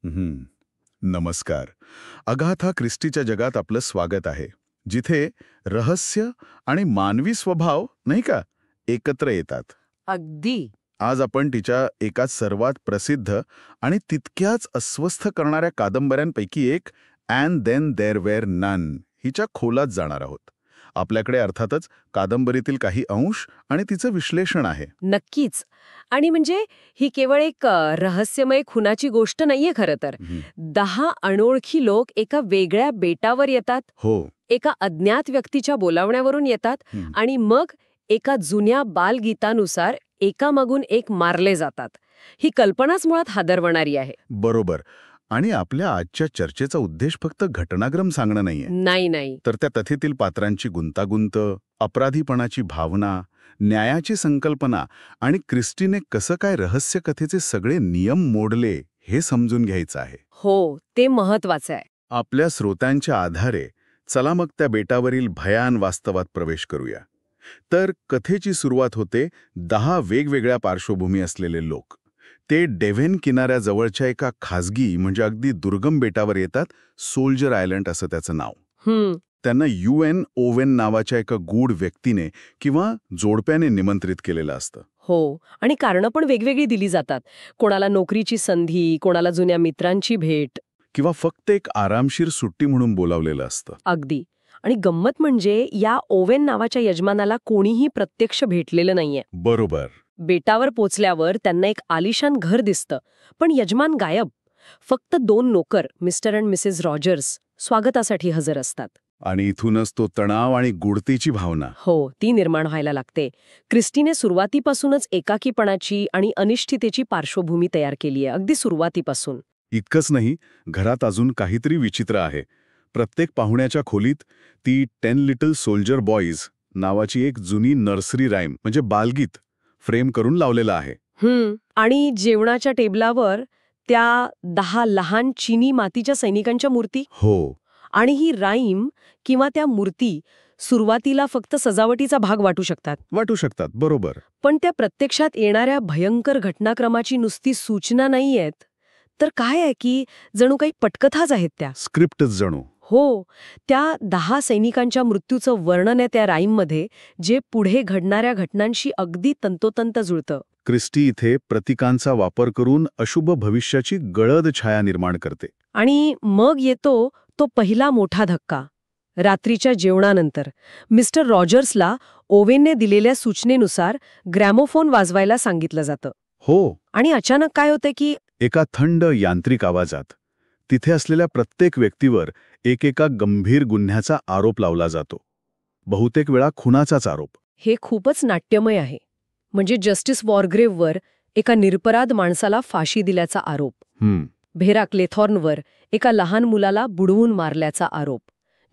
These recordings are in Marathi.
हं. नमस्कार. अगाथा ख्रिस्टीच्या जगात आपलं स्वागत आहे, जिथे रहस्य आणि मानवी स्वभाव नाही का एकत्र येतात. अगदी. आज आपण तिच्या एका सर्वात प्रसिद्ध आणि तितक्याच अस्वस्थ करणाऱ्या कादंबऱ्यांपैकी एक and then there were none हिच्या खोलात जाणार आहोत. आपल्याकडे अर्थातच कादंबरीतील काही अंश आणि तिचं विश्लेषण आहे. नक्कीच. आणि म्हणजे ही केवळ एक रहस्यमय खुनाची गोष्ट नाहीये खरं तर. 10 अनोळखी लोक एका वेगळ्या बेटावर येतात, हो. एका अज्ञात व्यक्तीच्या बोलावण्यावरून येतात आणि मग एका जुन्या बालगीतानुसार एकामागून एक मारले जातात. ही कल्पनाच मुळात हादरवणारी आहे. बरोबर. आणि आपल्या आजच्या चर्चेचा उद्देश फक्त घटनाक्रम सांगणं नाहीये, नाही. तर त्या कथेतील पात्रांची गुंतागुंत, अपराधीपणाची भावना, न्यायाची संकल्पना आणि क्रिस्टीने कसं काय रहस्य कथेचे सगळे नियम मोडले हे समजून घ्यायचं आहे. हो, ते महत्वाचं आहे. आपल्या श्रोत्यांच्या आधारे चला मग त्या बेटावरील भयान वास्तवात प्रवेश करूया. तर कथेची सुरुवात होते 10 वेगवेगळ्या पार्श्वभूमी असलेले लोक. ते डेव्हेन किनाऱ्याजवळच्या एका खाजगी म्हणजे अगदी दुर्गम बेटावर येतात. सोल्जर आयलंड असं त्याचं नाव. त्यांना UN ओवेन नावाच्या एका गूढ व्यक्तीने किंवा जोडप्याने निमंत्रित केलेलं असतं. हो, आणि कारणं पण वेगवेगळी दिली जातात. कोणाला नोकरीची संधी, कोणाला जुन्या मित्रांची भेट, किंवा फक्त एक आरामशीर सुट्टी म्हणून बोलावलेलं असतं. अगदी. आणि गंमत म्हणजे या ओवेन नावाच्या यजमानाला कोणीही प्रत्यक्ष भेटलेलं नाहीये. बरोबर. बेटावर पोचल्यावर त्यांना एक आलिशान घर दिसतं, पण यजमान गायब. फक्त 2 नोकर, मिस्टर अँड मिसेस रॉजर्स, स्वागतासाठी हजर असतात. आणि इथूनच तो तणाव आणि गुढतेची भावना. हो, ती निर्माण व्हायला लागते. क्रिस्टीने सुरुवातीपासूनच एकाकीपणाची आणि अनिश्चितेची पार्श्वभूमी तयार केली आहे, अगदी सुरुवातीपासून. इतकंच नाही, घरात अजून काहीतरी विचित्र आहे. प्रत्येक पाहुण्याच्या खोलीत ती 10 लिटल सोल्जर बॉईज नावाची एक जुनी नर्सरी राईम म्हणजे बालगीत फ्रेम करून लावलेलं आहे. आणि जेवणाच्या टेबलावर त्या 10 लहान चिनी मातीच्या सैनिकांच्या मूर्ती. हो. आणि ही राईम किंवा त्या मूर्ती सुरुवातीला फक्त सजावटीचा भाग वाटू शकतात. बरोबर. पण त्या प्रत्यक्षात येणाऱ्या भयंकर घटनाक्रमाची नुसती सूचना नाहीयेत, तर काय आहे की जणू काही पटकथाच आहेत त्या. स्क्रिप्टच जणू. हो, त्या 10 सैनिकांच्या मृत्यूचं वर्णन आहे त्या राईममध्ये, जे पुढे घडणाऱ्या घटनांशी अगदी तंतोतंत जुळतं. क्रिस्टी इथे प्रतीकांचा वापर करून अशुभ भविष्याची गडद छाया निर्माण करते. आणि मग येतो तो पहिला मोठा धक्का. रात्रीच्या जेवणानंतर मिस्टर रॉजर्सला ओवेनने दिलेल्या सूचनेनुसार ग्रॅमोफोन वाजवायला सांगितलं जातं. हो. आणि अचानक काय होतं की एका थंड यांत्रिक आवाजात तिथे असलेल्या प्रत्येक व्यक्तीवर एकेका गंभीर गुन्ह्याचा आरोप लावला जातो. बहुतेक वेळा खुनाचाच आरोप. हे खूपच नाट्यमय आहे. म्हणजे जस्टिस वॉरग्रेव्हवर एका निरपराध माणसाला फाशी दिल्याचा आरोप, व्हेरा क्लेथॉर्नवर एका लहान मुलाला बुडवून मारल्याचा आरोप,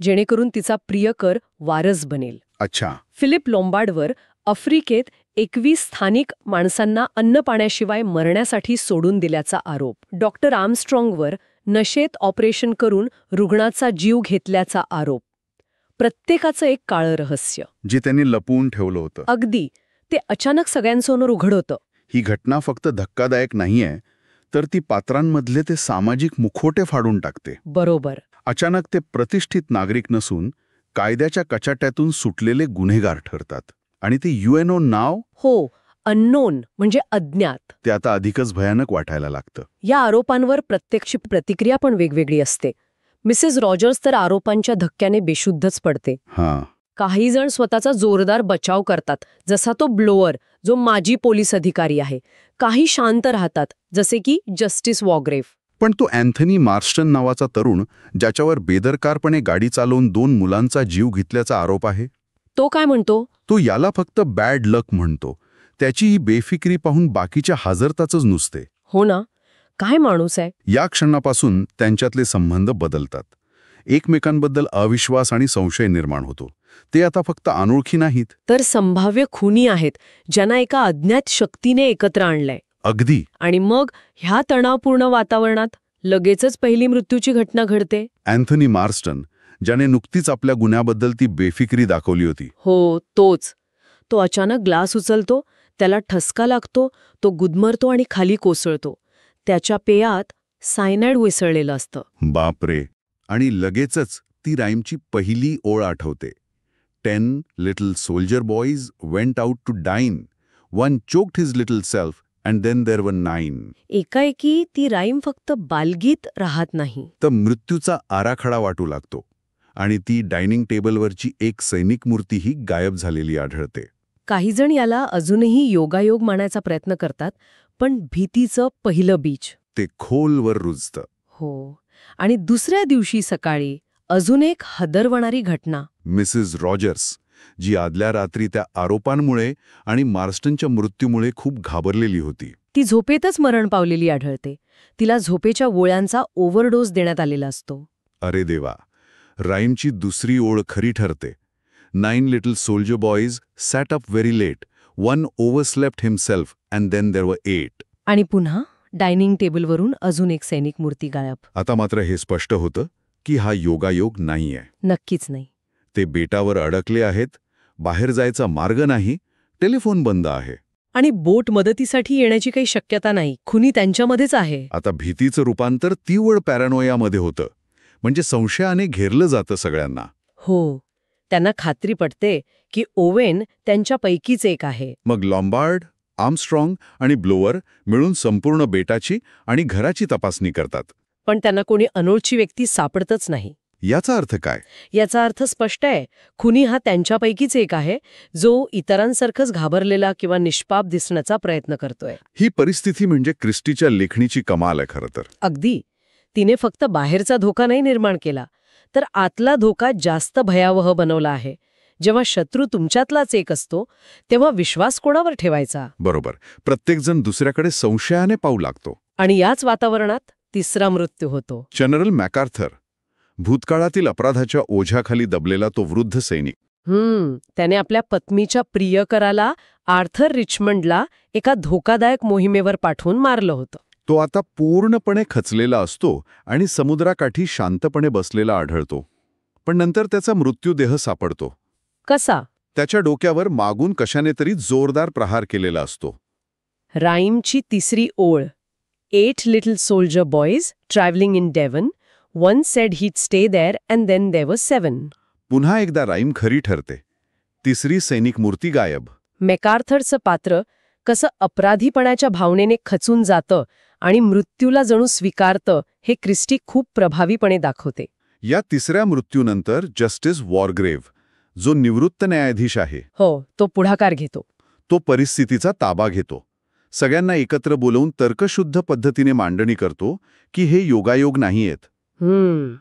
जेणेकरून तिचा प्रियकर वारस बनेल. अच्छा. फिलिप लोंबार्डवर आफ्रिकेत 21 स्थानिक माणसांना अन्न पाण्याशिवाय मरण्यासाठी सोडून दिल्याचा आरोप, डॉक्टर आर्मस्ट्रॉंगवर नशेत ऑपरेशन करून रुग्णाचा जीव घेतल्याचा आरोप. प्रत्येकाचं एक काळं रहस्य, जे त्यांनी लपवून ठेवलं होतं. अगदी. ते अचानक सगळ्यांसमोर उघड होतं. ही घटना फक्त धक्कादायक नाहीये, तर ती पात्रांमधले ते सामाजिक मुखवटे फाडून टाकते. बरोबर. अचानक ते प्रतिष्ठित नागरिक नसून कायद्याच्या कचाट्यातून सुटलेले गुन्हेगार ठरतात. आणि ते UNO नाव, हो, अननोन म्हणजे अज्ञात, ते आता अधिकच भयानक वाटायला लागतं. या आरोपांवर प्रत्यक्ष प्रतिक्रिया पण वेगवेगळी असते. मिसेस रॉजर्स तर आरोपांच्या धक्क्याने बेशुद्धच पडते. काही जण स्वतःचा जोरदार बचाव करतात, जसा तो ब्लोअर जो माजी पोलीस अधिकारी आहे. काही शांत राहतात, जसे की जस्टिस वॉग्रेव्ह. पण तो अँथनी मार्स्टन नावाचा तरुण, ज्याच्यावर बेदरकारपणे गाडी चालवून 2 मुलांचा जीव घेतल्याचा आरोप आहे, तो काय म्हणतो? तो याला फक्त बॅड लक म्हणतो. त्याची ही बेफिक्री पाहून बाकीच्या हाजरताच नुसते. हो ना, काय माणूस आहे. या क्षणापासून त्यांच्यातले संबंध बदलतात. एकमेकांबद्दल अविश्वास आणि संशय निर्माण होतो. ते आता फक्त अनोळखी नाहीत, तर संभाव्य खुनी आहेत, ज्यांना एका अज्ञात शक्तीने एकत्र आणलंय. अगदी. आणि मग ह्या तणावपूर्ण वातावरणात लगेचच पहिली मृत्यूची घटना घडते. अँथनी मार्स्टन, ज्याने नुकतीच आपल्या गुन्ह्याबद्दल ती बेफिक्री दाखवली होती. हो, तोच. तो अचानक ग्लास उचलतो, त्याला ठसका लागतो, तो गुदमरतो आणि खाली कोसळतो. त्याच्या पेयात सायनाइड मिसळलेलं असतं. बापरे. आणि लगेचच ती राईमची पहिली ओळ आठवते. 10 little soldier boys went out to dine. One choked his little self and then there were 9. एकाएकी ती राईम फक्त बालगीत राहत नाही. तर मृत्यूचा आराखडा वाटू लागतो आणि ती डायनिंग टेबलवरची एक सैनिक मूर्तीही गायब झालेली आढळते. काही जण याला अजूनही योगायोग मानायचा प्रयत्न करतात, पण भीतीचं पहिलं बीज. ते खोलवर रुजतं. हो. आणि दुसऱ्या दिवशी सकाळी अजून एक हदरवणारी घटना. मिसेस रॉजर्स, जी आदल्या रात्री त्या आरोपांमुळे आणि मार्स्टनच्या मृत्यूमुळे खूप घाबरलेली होती. ती झोपेतच मरण पावलेली आढळते. तिला झोपेच्या गोळ्यांचा ओव्हरडोस देण्यात आलेला असतो. अरे देवा. राईमची दुसरी ओळ खरी ठरते. 9 little soldier boys sat up very late. One overslept himself and then there were 8. आणि पुन्हा डायनिंग टेबलवरून अजून एक सैनिक मूर्ती गायब. आता मात्र हे स्पष्ट होतं की हा योगायोग नाहीये. नक्कीच नाही. ते बेटावर अडकले आहेत, बाहेर जायचा मार्ग नाही, टेलिफोन बंद आहे. आणि बोट मदतीसाठी येण्याची काही शक्यता नाही. खुनी त्यांच्यामध्येच आहे. आता भीतीचं रूपांतर तीव्र पॅरानोयामध्ये होतं. म्हणजे संशयाने घेरलं जातं सगळ्यांना. हो. त्यांना खात्री पटते की ओवेन त्यांच्यापैकीच एक आहे. मग लॉम्बार्ड, आर्मस्ट्रॉंग आणि ब्लोअर मिळून संपूर्ण बेटाची आणि घराची तपासणी करतात. पण त्यांना कोणी अनोळखी व्यक्ती सापडतच नाही. याचा अर्थ काय? याचा अर्थ स्पष्ट आहे. खुनी हा त्यांच्यापैकीच एक आहे, जो इतरांसारखंच घाबरलेला किंवा निष्पाप दिसण्याचा प्रयत्न करतोय. ही परिस्थिती म्हणजे क्रिस्टीच्या लेखणीची कमाल आहे खरं तर. अगदी. तिने फक्त बाहेरचा धोका नाही निर्माण केला, तर आतला धोका जास्त भयावह बनवला आहे. जेव्हा शत्रू तुमच्यातलाच एक असतो, तेव्हा विश्वास कोणावर ठेवायचा? बरोबर. प्रत्येकजण दुसऱ्याकडे संशयाने पाहू लागतो. आणि याच वातावरणात तिसरा मृत्यू होतो. जनरल मॅकार्थर, भूतकाळातील अपराधाच्या ओझ्याखाली दबलेला तो वृद्ध सैनिक. त्याने आपल्या पत्नीच्या प्रियकराला आर्थर रिचमंडला एका धोकादायक मोहिमेवर पाठवून मारलं होतं. तो आता पूर्णपणे खचलेला असतो आणि समुद्राकाठी शांतपणे बसलेला आढळतो. पण नंतर त्याचा मृत्यूदेह सापडतो. कसा? त्याच्या डोक्यावर मागून कशाने तरी जोरदार प्रहार केलेला असतो. राईमची तिसरी ओळ. 8 little soldier boys travelling in Devon. One said he'd stay there and then there were 7. पुन्हा एकदा राईम खरी ठरते. तिसरी सैनिक मूर्ती गायब. मॅकार्थरचं पात्र कसं अपराधीपणाच्या भावनेने खचून जातं आणि मृत्यूला जणू स्वीकारतं, हे क्रिस्टी खूप प्रभावीपणे दाखवते. या तिसऱ्या मृत्यूनंतर जस्टिस वॉरग्रेव्ह, जो निवृत्त न्यायाधीश आहे, हो, तो पुढाकार घेतो. तो परिस्थितीचा ताबा घेतो. सगळ्यांना एकत्र बोलवून तर्कशुद्ध पद्धतीने मांडणी करतो की हे योगायोग नाहीयेत.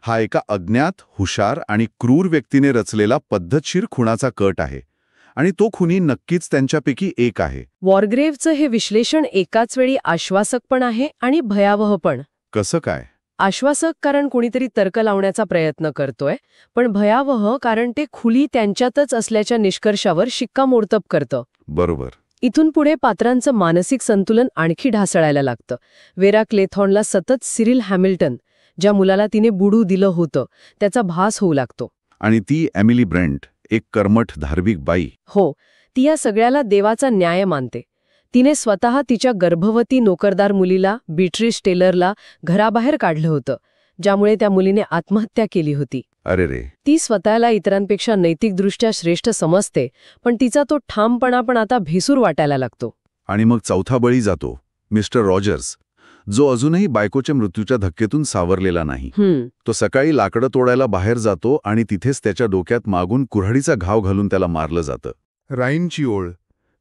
हा एका अज्ञात, हुशार आणि क्रूर व्यक्तीने रचलेला पद्धतशीर खुनाचा कट आहे आणि तो खुनी नक्कीच त्यांच्यापैकी एक आहे. वॉरग्रेव्हचं हे विश्लेषण एकाच वेळी आश्वासक पण आहे आणि भयावह पण. कसं काय? आश्वासक कारण कोणीतरी तर्क लावण्याचा प्रयत्न करतोय, पण भयावह कारण ते खुली त्यांच्यातच असल्याच्या निष्कर्षावर शिक्कामोर्तब करतं. बरोबर. इथून पुढे पात्रांचं मानसिक संतुलन आणखी ढासळायला लागतं. वेरा क्लेथॉनला सतत सिरिल हॅमिल्टन, ज्या मुलाला तिने बुडू दिलं होतं, त्याचा भास होऊ लागतो. आणि ती एमिली ब्रेंट, एक कर्मठ धार्मिक बाई. हो, ती या सगळ्याला देवाचा न्याय मानते. तिने स्वतः तिच्या गर्भवती नोकरदार मुलीला, बीट्रिस टेलरला, घराबाहेर काढलं होतं, ज्यामुळे त्या मुलीने आत्महत्या केली होती. अरे रे. ती स्वतःला इतरांपेक्षा नैतिकदृष्ट्या श्रेष्ठ समजते, पण तिचा तो ठामपणा पण आता भेसूर वाटायला लागतो. आणि मग चौथा बळी जातो, मिस्टर रॉजर्स, जो अजूनही बायकोच्या मृत्यूच्या धक्केतून सावरलेला नाही. तो सकाळी लाकडं तोडायला बाहेर जातो आणि तिथेच त्याच्या डोक्यात मागून कुऱ्हाडीचा घाव घालून त्याला मारलं जातं. राईमची ओळ.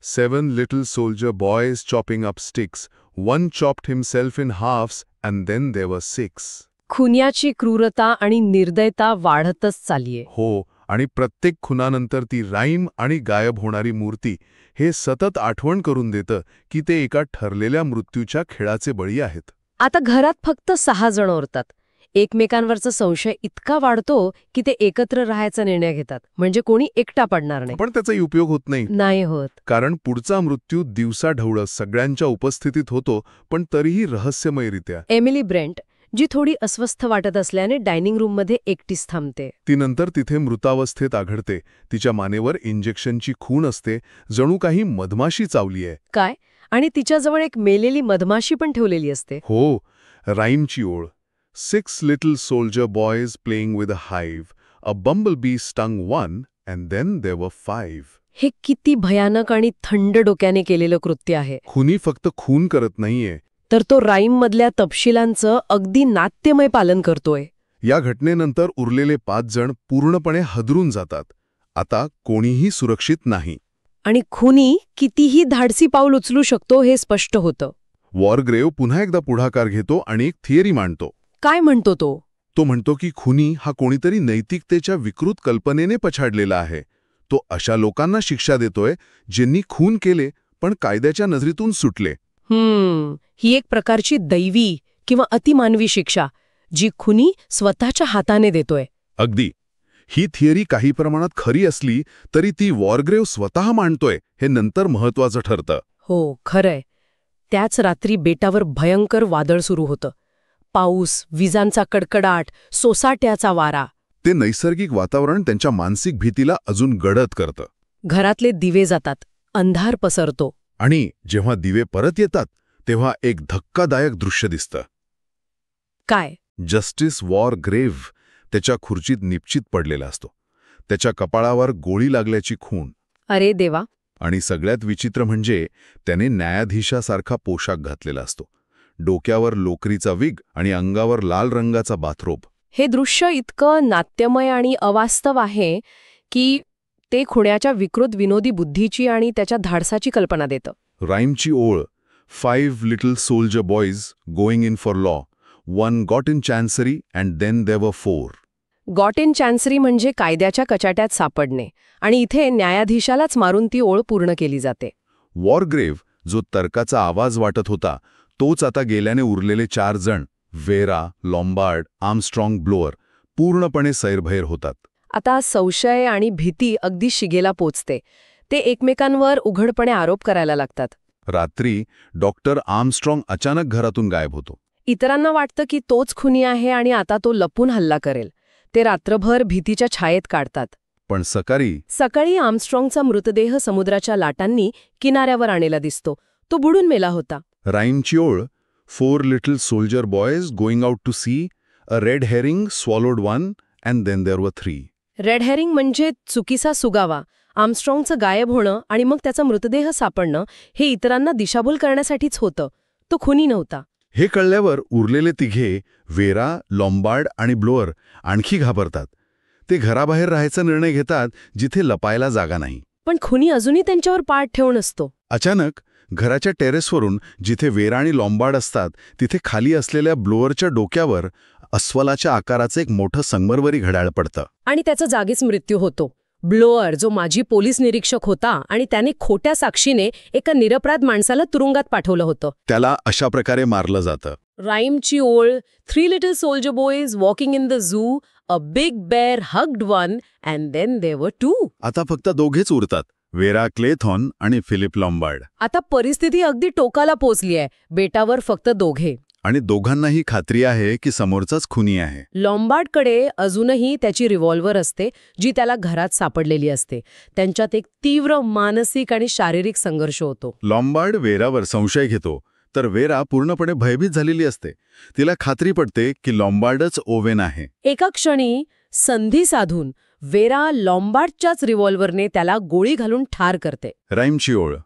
7 little soldier boys chopping up sticks. One chopped himself in halves and then there were 6. खुन्याची क्रूरता आणि निर्दयता वाढतच चाललीये. हो, आणि प्रत्येक खुनानंतर ती राईम आणि गायब होणारी मूर्ती हे सतत आठवण करून देतं की ते एका ठरलेल्या मृत्यूच्या खेळाचे बळी आहेत. आता घरात फक्त 6 जण उरतात. एकमेकांवरचा संशय इतका वाढतो की ते एकत्र राहायचा निर्णय घेतात, म्हणजे कोणी एकटा पडणार नाही. पण त्याचा उपयोग होत नाही होत. कारण पुढचा मृत्यू दिवसाढवळं सगळ्यांच्या उपस्थितीत होतो, पण तरीही रहस्यमयरित्या. एमिली ब्रेंट, जी थोडी अस्वस्थ वाटत असल्याने डायनिंग रूममध्ये एकटीच थांबते. ती नंतर तिथे मृतावस्थेत आढळते. तिच्या मानेवर इंजेक्शनची खूण असते, जणू काही मधमाशी चावलीये. काय? आणि तिच्याजवळ एक मेलेली मधमाशी पण ठेवलेली असते. हो. राईमची ओळ. 6 little soldier boys playing with a hive. A bumblebee stung one and then there were 5. हे किती भयानक आणि थंड डोक्याने केलेलं कृत्य आहे. खुनी फक्त खून करत नाहीये. तर तो राईममधल्या तपशिलांचं अगदी नाट्यमय पालन करतोय. या घटनेनंतर उरलेले 5 जण पूर्णपणे हदरून जातात. आता कोणीही सुरक्षित नाही. आणि खुनी कितीही धाडसी पाऊल उचलू शकतो हे स्पष्ट होतं. वॉरग्रेव पुन्हा एकदा पुढाकार घेतो आणि एक थिअरी मांडतो. काय म्हणतो तो? तो म्हणतो की खुनी हा कोणीतरी नैतिकतेच्या विकृत कल्पनेने पछाडलेला आहे. तो अशा लोकांना शिक्षा देतोय ज्यांनी खून केले पण कायद्याच्या नजरेतून सुटले. ही एक प्रकारची दैवी किंवा अतिमानवी शिक्षा जी खुनी स्वतःच्या हाताने देतोय. अगदी. ही थिअरी काही प्रमाणात खरी असली तरी ती वॉरग्रेव स्वतः मांडतोय हे नंतर महत्वाचं ठरतं. हो, खरंय. त्याच रात्री बेटावर भयंकर वादळ सुरू होतं. पाऊस, विजांचा कडकडाट, सोसाट्याचा वारा. ते नैसर्गिक वातावरण त्यांच्या मानसिक भीतीला अजून गडद करतं. घरातले दिवे जातात, अंधार पसरतो. आणि जेव्हा दिवे परत येतात तेव्हा एक धक्कादायक दृश्य दिसतं. काय? जस्टिस वॉरग्रेव्ह त्याच्या खुर्चीत निपचित पडलेला असतो. त्याच्या कपाळावर गोळी लागल्याची खूण. अरे देवा. आणि सगळ्यात विचित्र म्हणजे त्याने न्यायाधीशासारखा पोशाख घातलेला असतो. डोक्यावर लोकरीचा विग आणि अंगावर लाल रंगाचा बाथरोब. हे दृश्य इतकं नाट्यमय आणि अवास्तव आहे की ते खुण्याच्या विकृत विनोदी बुद्धीची आणि त्याच्या धाडसाची कल्पना देतं. राईमची ओळ. 5 little soldier boys going in for law. One got in chancery and then there were 4. Got in chancery म्हणजे कायद्याच्या कचाट्यात सापडणे. आणि इथे न्यायाधीशालाच मारून ती ओळ पूर्ण केली जाते. वॉरग्रेव्ह जो तर्काचा आवाज वाटत होता तोच आता गेल्याने उरलेले 4 जण वेरा, लॉम्बार्ड, आर्मस्ट्रॉंग, ब्लोअर पूर्णपणे सैरभैर होतात. आता संशय आणि भीती अगदी शिगेला पोचते. ते एकमेकांवर उघडपणे आरोप करायला लागतात. रात्री डॉक्टर आर्मस्ट्रॉंग अचानक घरातून गायब होतो. इतरांना वाटतं की तोच खुनी आहे आणि आता तो लपून हल्ला करेल. ते रात्रभर भीतीच्या छायेत काढतात. पण सकाळी आर्मस्ट्रॉंगचा मृतदेह समुद्राच्या लाटांनी किनाऱ्यावर आणलेला दिसतो. तो बुडून मेला होता. राईमची ओळ. 4 little soldier boys going out to sea. A red herring swallowed one and then there were 3. Red herring म्हणजे चुकीचा सुगावा. आर्मस्ट्रॉंगचं गायब होणं आणि मग त्याचा मृतदेह सापडणं हे इतरांना दिशाभूल करण्यासाठीच होतं. तो खुनी नव्हता. हे कळल्यावर उरलेले तिघे वेरा, लॉम्बार्ड आणि ब्लोअर आणखी घाबरतात. ते घराबाहेर राहायचा निर्णय घेतात जिथे लपायला जागा नाही. पण खुनी अजूनही त्यांच्यावर पाठ ठेवून असतो. अचानक घराच्या टेरेसवरून जिथे वेरा आणि लॉम्बार्ड असतात तिथे खाली असलेल्या ब्लोअरच्या डोक्यावर अस्वलाच्या आकाराचं एक मोठं संगमरवरी घड्याळ पडतं. आणि त्याचा जागीच मृत्यू होतो. ब्लोअर जो माजी पोलीस निरीक्षक होता आणि त्याने खोट्या साक्षीने एका निरपराध माणसाला तुरुंगात पाठवलं होतं. त्याला अशा प्रकारे मारलं जातं. राईमची ओळ. 3 little soldier boys walking in the zoo. A big bear hugged one and then there were 2. आता फक्त दोघेच उरतात, वेरा क्लेथॉन आणि फिलिप लॉम्बार्ड. आता परिस्थिती अगदी टोकाला पोचली आहे. बेटावर फक्त दोघे. आणि दोघांनाही खात्री आहे की समोरचाच खुनी आहे. लॉम्बार्डकडे अजूनही त्याची रिव्हॉल्वर असते जी त्याला घरात सापडलेली असते. त्यांच्यात एक तीव्र मानसिक आणि शारीरिक संघर्ष होतो. लॉम्बार्ड वेरावर संशय घेतो तर वेरा पूर्णपणे भयभीत झालेली असते. तिला खात्री पडते की लॉम्बार्डच ओवेन आहे. एका क्षणी संधी साधून वेरा लॉम्बार्डच्याच रिव्हॉल्वरने त्याला गोळी घालून ठार करते. राईमची ओळ.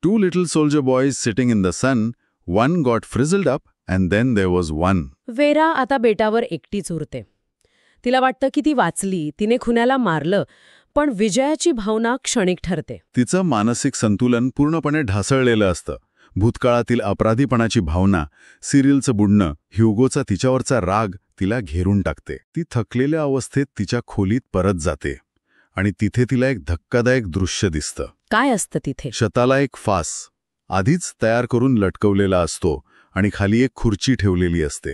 2 little soldier boys sitting in the sun. One got frizzled up and then there was 1. वेरा आता बेटावर एकटीच उरते. तिला वाटतं की ती वाचली, तिने खुन्याला मारलं, पण विजयाची भावना क्षणिक ठरते. तिचं मानसिक संतुलन पूर्णपणे ढासळलेलं असतं. भूतकाळातील अपराधीपणाची भावना, सिरिलचं बुडणं, ह्युगोचा तिच्यावरचा राग तिला घेरून टाकते. ती थकलेल्या अवस्थेत तिच्या खोलीत परत जाते आणि तिथे तिला एक धक्कादायक दृश्य दिसतं. काय असतं तिथे? छताला एक फास आधीच तयार करून लटकवलेला असतो आणि खाली एक खुर्ची ठेवलेली असते.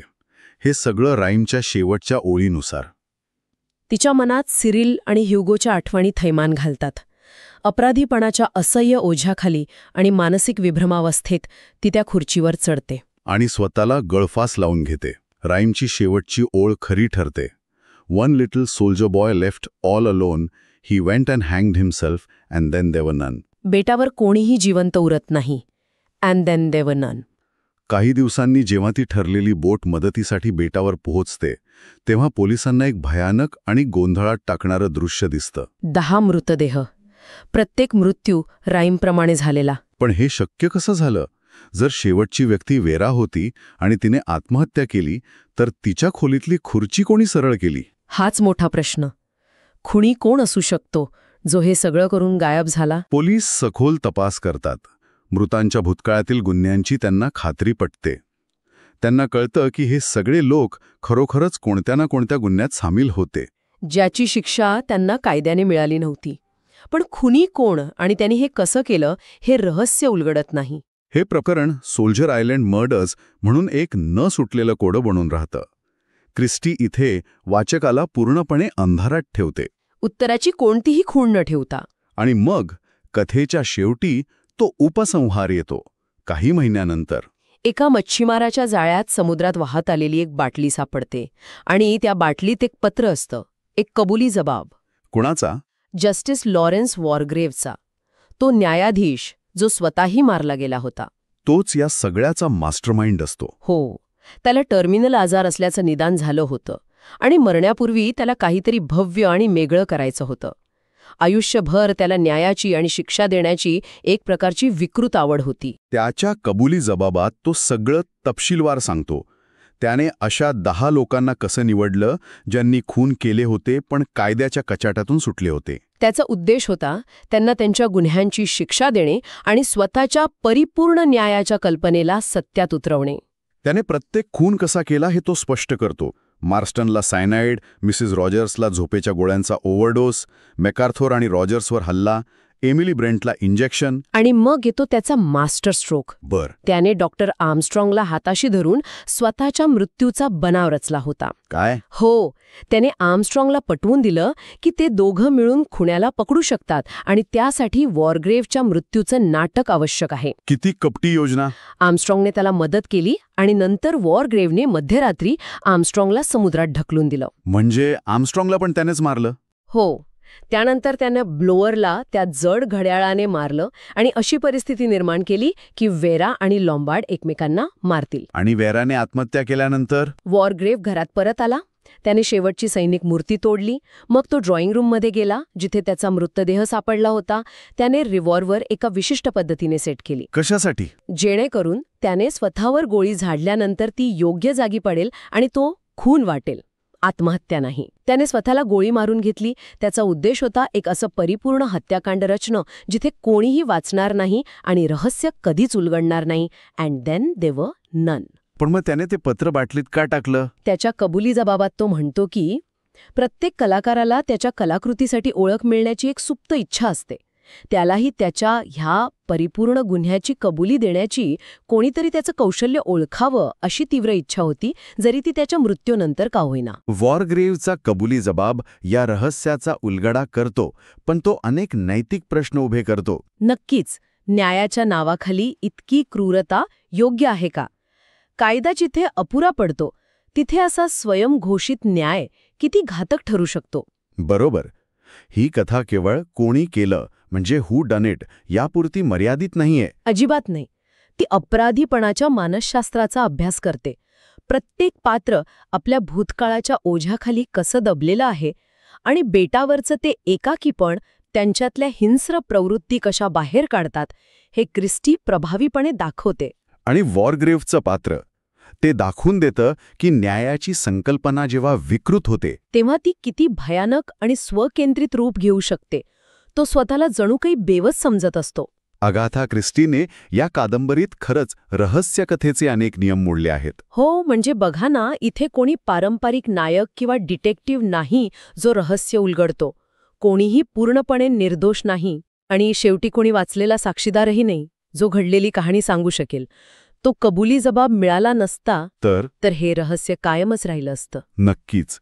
हे सगळं राईमच्या शेवटच्या ओळीनुसार. तिच्या मनात सिरिल आणि ह्युगोच्या आठवणी थैमान घालतात. अपराधीपणाच्या असह्य ओझ्याखाली आणि मानसिक विभ्रमावस्थेत ती त्या खुर्चीवर चढते आणि स्वतःला गळफास लावून घेते. राईमची शेवटची ओळ खरी ठरते. 1 little soldier boy left all alone. He went and hanged himself and then there were none. बेटावर कोणीही जिवंत उरत नाही. And then there were none. काही दिवसांनी जेव्हा ती ठरलेली बोट मदतीसाठी बेटावर पोहोचते तेव्हा पोलिसांना एक भयानक आणि गोंधळात टाकणारं दृश्य दिसतं. 10 मृतदेह, प्रत्येक मृत्यू राईमप्रमाणे झालेला. पण हे शक्य कसं झालं? जर शेवटची व्यक्ती वेरा होती आणि तिने आत्महत्या केली तर तिच्या खोलीतली खुर्ची कोणी सरळ केली? हाच मोठा प्रश्न. खुणी कोण असू शकतो जो हे सगळं करून गायब झाला? पोलीस सखोल तपास करतात. मृतांच्या भूतकाळातील गुन्ह्यांची त्यांना खात्री पटते. त्यांना कळतं की हे सगळे लोक खरोखरच कोणत्या ना कोणत्या गुन्ह्यात सामील होते, ज्याची शिक्षा त्यांना कायद्याने मिळाली नव्हती. पण खुनी कोण आणि त्यांनी हे कसं केलं हे रहस्य उलगडत नाही. हे प्रकरण सोल्जर आयलंड मर्डर्स म्हणून एक न सुटलेलं कोडं बनून राहतं. क्रिस्टी इथे वाचकाला पूर्णपणे अंधारात ठेवते. उत्तराची कोणतीही खूण न ठेवता. आणि मग कथेच्या शेवटी तो उपसंहार येतो. काही महिन्यानंतर एका मच्छीमाराच्या जाळ्यात समुद्रात वाहत आलेली एक बाटली सापडते आणि त्या बाटलीत एक पत्र असतं, एक कबुली जबाब. कुणाचा? जस्टिस लॉरेन्स वॉरग्रेव्हचा, तो न्यायाधीश जो स्वतःही मारला गेला होता. तोच या सगळ्याचा मास्टरमाइंड असतो. हो, त्याला टर्मिनल आजार असल्याचं निदान झालं होतं आणि मरण्यापूर्वी त्याला काहीतरी भव्य आणि वेगळं करायचं होतं. आयुष्यभर त्याला न्यायाची आणि शिक्षा देण्याची एक प्रकारची विकृत आवड होती. त्याच्या कबुली जबाबात तो सगळं तपशीलवार सांगतो. त्याने अशा 10 लोकांना कसं निवडलं ज्यांनी खून केले होते पण कायद्याच्या कचाट्यातून सुटले होते. त्याचा उद्देश होता त्यांना त्यांच्या गुन्ह्यांची शिक्षा देणे आणि स्वतःच्या परिपूर्ण न्यायाच्या कल्पनेला सत्यात उतरवणे. त्याने प्रत्येक खून कसा केला हे तो स्पष्ट करतो. मार्स्टनला सायनाइड, मिसेस रॉजर्सला झोपेच्या गोळ्यांचा ओव्हरडोस, मॅकार्थर आणि रॉजर्सवर हल्ला, एमिली ब्रेंटला इंजेक्शन. आणि मग येतो त्याचा मास्टर स्ट्रोक. त्याने डॉक्टर आर्मस्ट्रॉंगला हाताशी धरून स्वतःच्या मृत्यूचा बनाव रचला होता. काय? हो, त्याने आर्मस्ट्रॉंगला पटवून दिलं की ते दोघं मिळून खुण्याला पकडू शकतात आणि त्यासाठी वॉरग्रेव्हच्या मृत्यूचं नाटक आवश्यक आहे. किती कपटी योजना! आर्मस्ट्रॉंगने त्याला मदत केली आणि नंतर वॉरग्रेव्हने मध्यरात्री आर्मस्ट्रॉंगला समुद्रात ढकलून दिलं. म्हणजे आर्मस्ट्रॉंगला पण त्यानेच मारलं? हो. त्यानंतर त्यानं ब्लोअरला त्या जड घड्याळाने मारलं आणि अशी परिस्थिती निर्माण केली की वेरा आणि लॉम्बार्ड एकमेकांना मारतील. आणि वेराने आत्महत्या केल्यानंतर वॉरग्रेव्ह घरात परत आला. त्याने शेवटची सैनिक मूर्ती तोडली. मग तो ड्रॉइंग रूममध्ये गेला जिथे त्याचा मृतदेह सापडला होता. त्याने रिव्हॉल्वर एका विशिष्ट पद्धतीने सेट केली. कशासाठी? जेणेकरून त्याने स्वतःवर गोळी झाडल्यानंतर ती योग्य जागी पडेल आणि तो खून वाटेल, आत्महत्या नाही. त्याने स्वतःला गोळी मारून घेतली. त्याचा उद्देश होता एक असं परिपूर्ण हत्याकांड रचणं जिथे कोणीही वाचणार नाही आणि रहस्य कधीच उलगडणार नाही. अँड देन दे वर नन. पण मग त्याने ते पत्र बाटलीत का टाकलं? त्याच्या कबुली जबाबात तो म्हणतो की प्रत्येक कलाकाराला त्याच्या कलाकृतीसाठी ओळख मिळण्याची एक सुप्त इच्छा असते. त्यालाही त्याच्या ह्या परिपूर्ण गुन्ह्याची कबुली देण्याची, कोणीतरी त्याचं कौशल्य ओळखावं अशी तीव्र इच्छा होती, जरी ती त्याच्या मृत्यूनंतर का होईना. वॉरग्रेव्हचा कबुली जबाब या रहस्याचा उलगडा करतो, पण तो अनेक नैतिक प्रश्न उभे करतो. नक्कीच. न्यायाच्या नावाखाली इतकी क्रूरता योग्य आहे का? कायदा जिथे अपुरा पडतो तिथे असा स्वयंघोषित न्याय किती घातक ठरू शकतो. बरोबर. ही कथा केवळ कोणी केलं म्हणजे हू डन इट यापुरती मर्यादित नाहीये. अजिबात नाही. ती अपराधीपणाच्या मानसशास्त्राचा अभ्यास करते. प्रत्येक पात्र आपल्या भूतकाळाच्या ओझ्याखाली कसं दबलेलं आहे आणि बेटावरचं ते एकाकीपण, त्यांच्यातल्या हिंस्र प्रवृत्ती कशा बाहेर काढतात हे क्रिस्टी प्रभावीपणे दाखवते. आणि वॉरग्रेव्हचं पात्र ते दाखवून देतं की न्यायाची संकल्पना जेव्हा विकृत होते तेव्हा ती किती भयानक आणि स्वकेंद्रित रूप घेऊ शकते. तो स्वतःला जणू काही बेवस समजत असतो. अगाथा क्रिस्टीने या कादंबरीत खरंच रहस्यकथेचे अनेक नियम मोडले आहेत. हो, म्हणजे बघा ना, इथे कोणी पारंपरिक नायक किंवा डिटेक्टिव्ह नाही जो रहस्य उलगडतो. कोणीही पूर्णपणे निर्दोष नाही आणि शेवटी कोणी वाचलेला साक्षीदारही नाही जो घडलेली कहाणी सांगू शकेल. तो कबुली जबाब मिळाला नसता तर हे रहस्य कायमच राहिलं असतं. नक्कीच.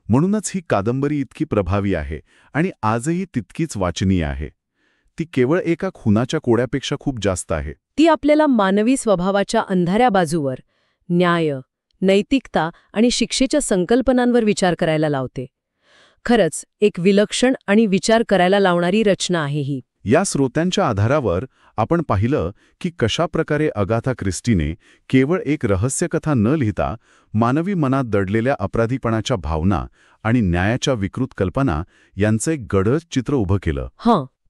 म्हणूनच ही कादंबरी इतकी प्रभावी आहे आणि आजही तितकीच वाचनीय आहे. ती केवळ एका खुनाच्या कोड्यापेक्षा खूप जास्त आहे. ती आपल्याला मानवी स्वभावाच्या अंधाऱ्या बाजूवर, न्याय, नैतिकता आणि शिक्षेच्या संकल्पनांवर विचार करायला लावते. खरंच एक विलक्षण आणि विचार करायला लावणारी रचना आहे ही. या स्रोतांच्या आधारावर आपण पाहिलं की कशा प्रकारे अगाथा ख्रिस्टीने केवळ एक रहस्यकथा न लिहिता मानवी मनात दडलेल्या अपराधीपणाच्या भावना आणि न्यायाच्या विकृत कल्पना यांचं एक गडद चित्र उभं केलं.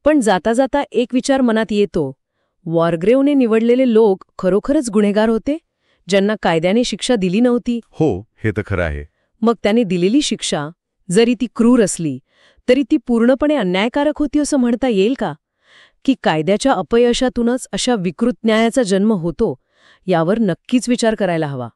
पण जाता जाता एक विचार मनात येतो. वॉरग्रेवने निवडलेले लोक खरोखरच गुन्हेगार होते, ज्यांना कायद्याने शिक्षा दिली नव्हती? हो, हे तर खरं आहे. मग त्याने दिलेली शिक्षा, जरी ती क्रूर असली, तरी ती पूर्णपणे अन्यायकारक होती असं म्हणता येईल का? की कायद्याच्या अपयशातूनच अशा विकृत न्यायाचा जन्म होतो, यावर नक्कीच विचार करायला हवा.